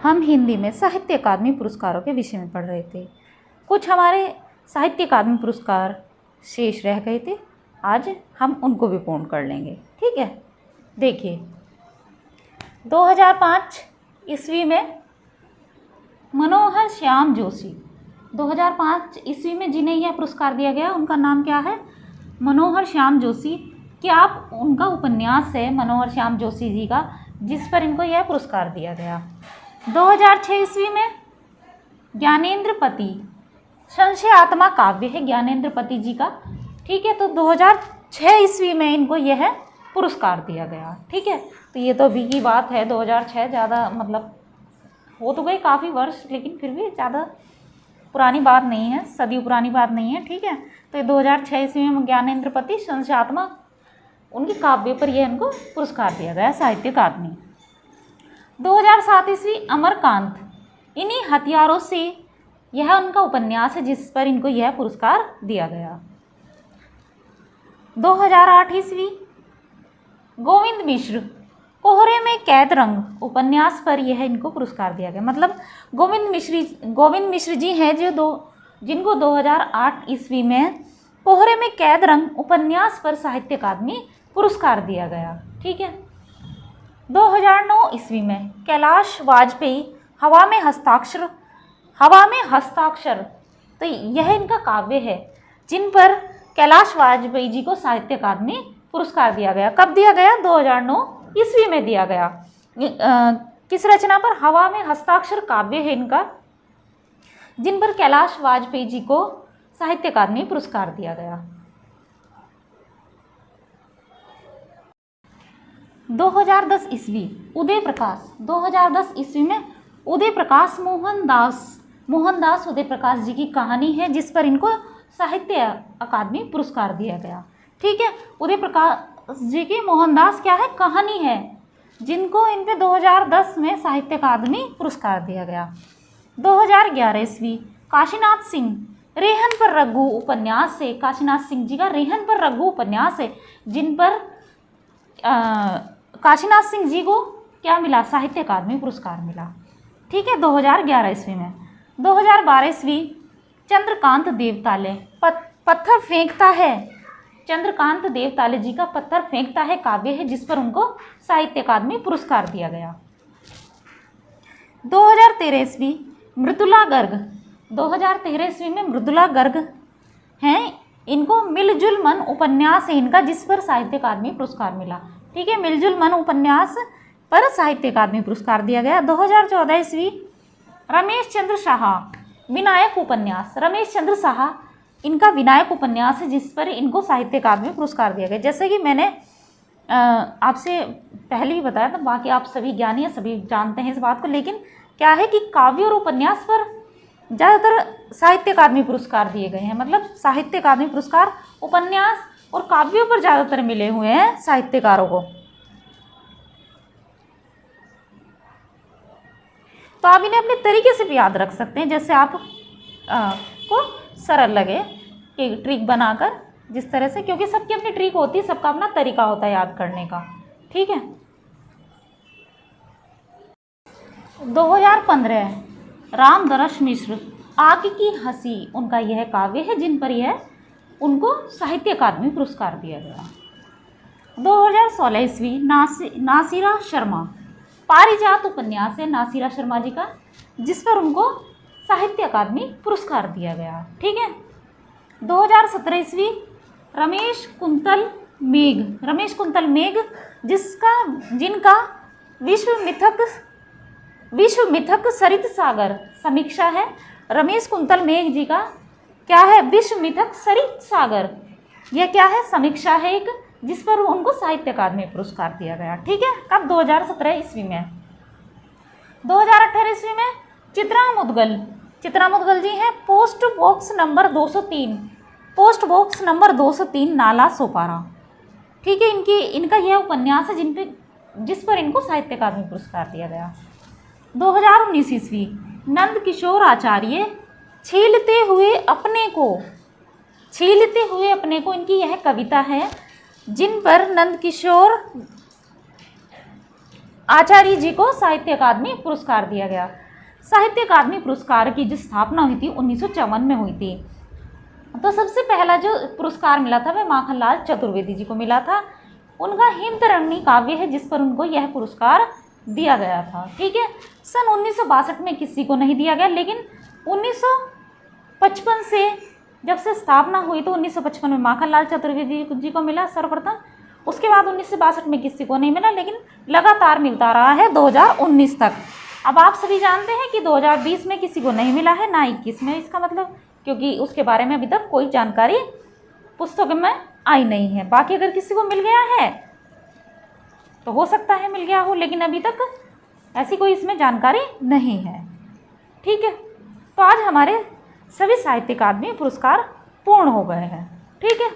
हम हिंदी में साहित्य अकादमी पुरस्कारों के विषय में पढ़ रहे थे। कुछ हमारे साहित्य अकादमी पुरस्कार शेष रह गए थे, आज हम उनको भी पूर्ण कर लेंगे। ठीक है, देखिए 2005 ईस्वी में मनोहर श्याम जोशी, 2005 ईस्वी में जिन्हें यह पुरस्कार दिया गया उनका नाम क्या है? मनोहर श्याम जोशी। क्या आप उनका उपन्यास है मनोहर श्याम जोशी जी का, जिस पर इनको यह पुरस्कार दिया गया। 2006 ईस्वी में ज्ञानेंद्र पति, संशय आत्मा काव्य है ज्ञानेंद्र पति जी का। ठीक है, तो 2006 ईस्वी में इनको यह पुरस्कार दिया गया। ठीक है, तो ये तो अभी की बात है, 2006 ज़्यादा मतलब हो तो गए काफ़ी वर्ष, लेकिन फिर भी ज़्यादा पुरानी बात नहीं है, सदी पुरानी बात नहीं है। ठीक है, तो 2006 ईस्वी में ज्ञानेंद्र पति संशय आत्मा उनकी काव्य पर यह इनको पुरस्कार दिया गया साहित्य अकादमी। 2007 ईस्वी अमरकांत, इन्हीं हथियारों से, यह उनका उपन्यास है जिस पर इनको यह पुरस्कार दिया गया। 2008 ईस्वी गोविंद मिश्र, कोहरे में कैद रंग उपन्यास पर यह इनको पुरस्कार दिया गया। मतलब गोविंद मिश्र जी हैं जिनको 2008 ईस्वी में कोहरे में कैद रंग उपन्यास पर साहित्य अकादमी पुरस्कार दिया गया। ठीक है, 2009 ईस्वी में कैलाश वाजपेयी, हवा में हस्ताक्षर, तो यह इनका काव्य है जिन पर कैलाश वाजपेयी जी को साहित्य अकादमी पुरस्कार दिया गया। कब दिया गया? 2009 ईस्वी में दिया गया। किस रचना पर? हवा में हस्ताक्षर काव्य है इनका, जिन पर कैलाश वाजपेयी जी को साहित्य अकादमी पुरस्कार दिया गया। 2010 ईस्वी उदय प्रकाश, 2010 ईस्वी में उदय प्रकाश मोहनदास उदय प्रकाश जी की कहानी है जिस पर इनको साहित्य अकादमी पुरस्कार दिया गया। ठीक है, उदय प्रकाश जी की मोहनदास क्या है? कहानी है, जिनको इन पे 2010 में साहित्य अकादमी पुरस्कार दिया गया। 2011 ईस्वी काशीनाथ सिंह, रेहन पर रघु उपन्यास है, काशीनाथ सिंह जी का रेहन पर रघु उपन्यास है, जिन पर काशीनाथ सिंह जी को क्या मिला? साहित्य अकादमी पुरस्कार मिला। ठीक है, 2011 ईस्वी में। 2012 ईस्वी चंद्रकांत देवताले, पत्थर फेंकता है, चंद्रकांत देवताले जी का पत्थर फेंकता है काव्य है जिस पर उनको साहित्य अकादमी पुरस्कार दिया गया। 2013 ईस्वी मृदुला गर्ग, 2013 ईस्वी में मृदुला गर्ग हैं, इनको मिलजुल मन उपन्यास है इनका जिस पर साहित्य अकादमी पुरस्कार मिला। ठीक है, मिलजुल मन उपन्यास पर साहित्य अकादमी पुरस्कार दिया गया। 2014 ईस्वी रमेश चंद्र शाह, विनायक उपन्यास, रमेश चंद्र शाह इनका विनायक उपन्यास है जिस पर इनको साहित्य अकादमी पुरस्कार दिया गया। जैसे कि मैंने आपसे पहले ही बताया था, बाकी आप सभी ज्ञानी हैं, सभी जानते हैं इस बात को, लेकिन क्या है कि काव्य और उपन्यास पर ज़्यादातर साहित्य अकादमी पुरस्कार दिए गए हैं। मतलब साहित्य अकादमी पुरस्कार उपन्यास और काव्यों पर ज़्यादातर मिले हुए हैं साहित्यकारों को। तो आप इन्हें अपने तरीके से भी याद रख सकते हैं, जैसे आप को सरल लगे कि ट्रिक बनाकर, जिस तरह से, क्योंकि सबकी अपनी ट्रिक होती है, सबका अपना तरीका होता है याद करने का। ठीक है, 2015 रामदरस मिश्र, आग की हंसी उनका यह काव्य है जिन पर यह उनको साहित्य अकादमी पुरस्कार दिया गया। 2016 ईस्वी नासिरा शर्मा, पारिजात उपन्यास है नासिरा शर्मा जी का जिस पर उनको साहित्य अकादमी पुरस्कार दिया गया। ठीक है, 2017 ईस्वी रमेश कुंतल मेघ जिनका विश्व मिथक सरित सागर समीक्षा है। रमेश कुंतल मेघ जी का क्या है? विश्व मिथक सरित सागर, यह क्या है? समीक्षा है एक, जिस पर उनको साहित्य अकादमी पुरस्कार दिया गया। ठीक है, कब? 2017 ईस्वी में। 2018 ईस्वी में चित्रा मुदगल जी हैं, post box number 203 Nala Sopara. ठीक है, इनका यह उपन्यास है जिस पर इनको साहित्य अकादमी पुरस्कार दिया गया। 2019 ईस्वी नंद किशोर आचार्य, छीलते हुए अपने को इनकी यह कविता है जिन पर नंद किशोर आचार्य जी को साहित्य अकादमी पुरस्कार दिया गया। साहित्य अकादमी पुरस्कार की जो स्थापना हुई थी 1954 में हुई थी। तो सबसे पहला जो पुरस्कार मिला था वह माखनलाल चतुर्वेदी जी को मिला था। उनका हिमतरणी काव्य है जिस पर उनको यह पुरस्कार दिया गया था। ठीक है, सन 1962 में किसी को नहीं दिया गया, लेकिन 1955 से जब से स्थापना हुई तो 1955 में माखनलाल चतुर्वेदी जी को मिला सर्वप्रथम। उसके बाद 1962 में किसी को नहीं मिला, लेकिन लगातार मिलता रहा है 2019 तक। अब आप सभी जानते हैं कि 2020 में किसी को नहीं मिला है, ना 21 में, इसका मतलब क्योंकि उसके बारे में अभी तक कोई जानकारी पुस्तक में आई नहीं है। बाकी अगर किसी को मिल गया है तो हो सकता है मिल गया हो, लेकिन अभी तक ऐसी कोई इसमें जानकारी नहीं है। ठीक है, तो आज हमारे सभी साहित्य अकादमी पुरस्कार पूर्ण हो गए हैं। ठीक है।